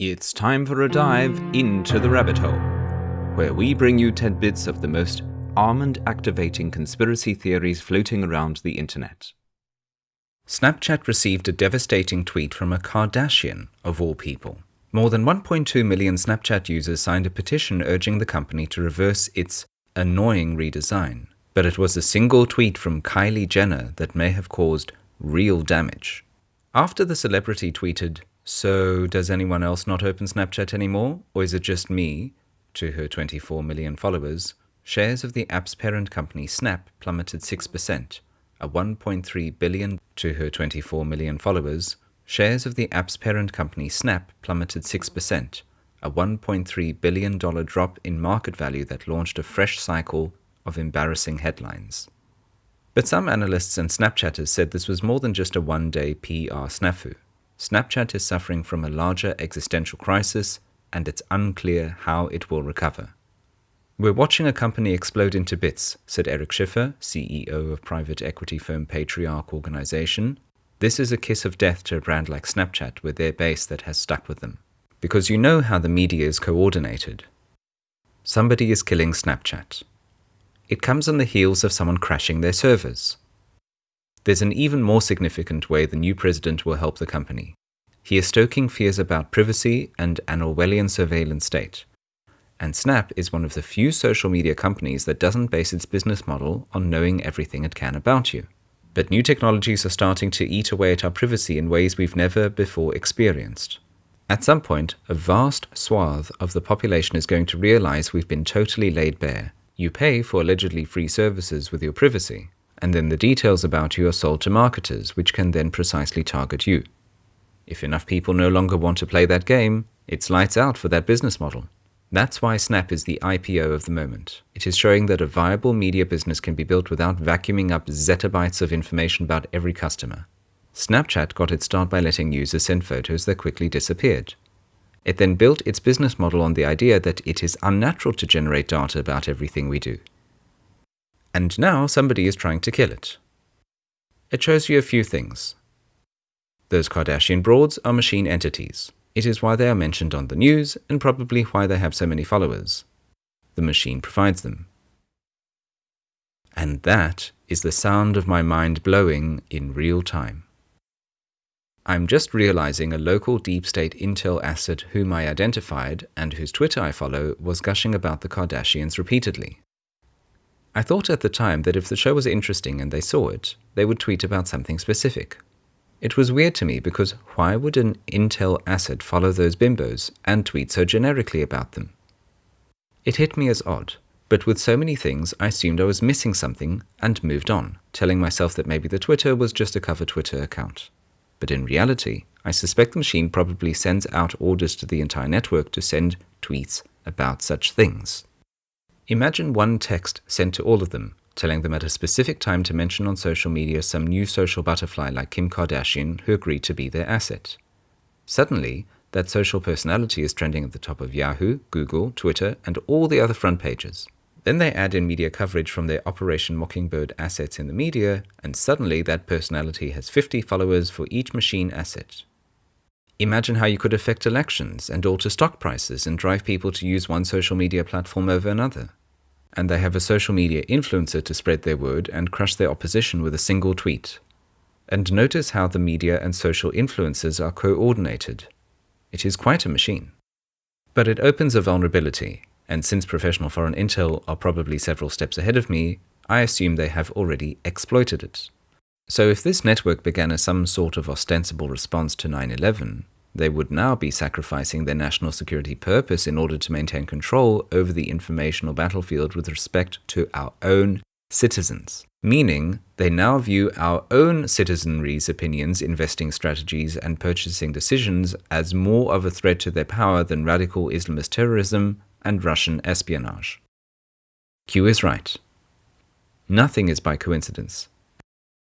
It's time for a dive into the rabbit hole, where we bring you tidbits of the most almond-activating conspiracy theories floating around the internet. Snapchat received a devastating tweet from a Kardashian, of all people. More than 1.2 million Snapchat users signed a petition urging the company to reverse its annoying redesign. But it was a single tweet from Kylie Jenner that may have caused real damage. After the celebrity tweeted, "So, does anyone else not open Snapchat anymore, or is it just me?" to her 24 million followers, shares of the app's parent company Snap plummeted 6%, a $1.3 billion to her 24 million followers. Shares of the app's parent company Snap plummeted 6%, a $1.3 billion drop in market value that launched a fresh cycle of embarrassing headlines. But some analysts and Snapchatters said this was more than just a one-day PR snafu. Snapchat is suffering from a larger existential crisis, and it's unclear how it will recover. "We're watching a company explode into bits," said Eric Schiffer, CEO of private equity firm Patriarch Organization. "This is a kiss of death to a brand like Snapchat with their base that has stuck with them. Because you know how the media is coordinated. Somebody is killing Snapchat. It comes on the heels of someone crashing their servers. There's an even more significant way the new president will help the company. He is stoking fears about privacy and an Orwellian surveillance state. And Snap is one of the few social media companies that doesn't base its business model on knowing everything it can about you. But new technologies are starting to eat away at our privacy in ways we've never before experienced. At some point, a vast swath of the population is going to realize we've been totally laid bare. You pay for allegedly free services with your privacy, and then the details about you are sold to marketers, which can then precisely target you. If enough people no longer want to play that game, it's lights out for that business model. That's why Snap is the IPO of the moment. It is showing that a viable media business can be built without vacuuming up zettabytes of information about every customer. Snapchat got its start by letting users send photos that quickly disappeared. It then built its business model on the idea that it is unnatural to generate data about everything we do. And now somebody is trying to kill it. It shows you a few things. Those Kardashian broads are machine entities. It is why they are mentioned on the news and probably why they have so many followers. The machine provides them. And that is the sound of my mind blowing in real time. I'm just realizing a local deep state intel asset whom I identified and whose Twitter I follow was gushing about the Kardashians repeatedly. I thought at the time that if the show was interesting and they saw it, they would tweet about something specific. It was weird to me because why would an intel asset follow those bimbos and tweet so generically about them? It hit me as odd, but with so many things I assumed I was missing something and moved on, telling myself that maybe the Twitter was just a cover Twitter account. But in reality, I suspect the machine probably sends out orders to the entire network to send tweets about such things. Imagine one text sent to all of them, telling them at a specific time to mention on social media some new social butterfly like Kim Kardashian who agreed to be their asset. Suddenly, that social personality is trending at the top of Yahoo, Google, Twitter, and all the other front pages. Then they add in media coverage from their Operation Mockingbird assets in the media, and suddenly that personality has 50 followers for each machine asset. Imagine how you could affect elections and alter stock prices and drive people to use one social media platform over another. And they have a social media influencer to spread their word and crush their opposition with a single tweet. And notice how the media and social influencers are coordinated. It is quite a machine. But it opens a vulnerability, and since professional foreign intel are probably several steps ahead of me, I assume they have already exploited it. So if this network began as some sort of ostensible response to 9/11, they would now be sacrificing their national security purpose in order to maintain control over the informational battlefield with respect to our own citizens. Meaning, they now view our own citizenry's opinions, investing strategies, and purchasing decisions as more of a threat to their power than radical Islamist terrorism and Russian espionage. Q is right. Nothing is by coincidence.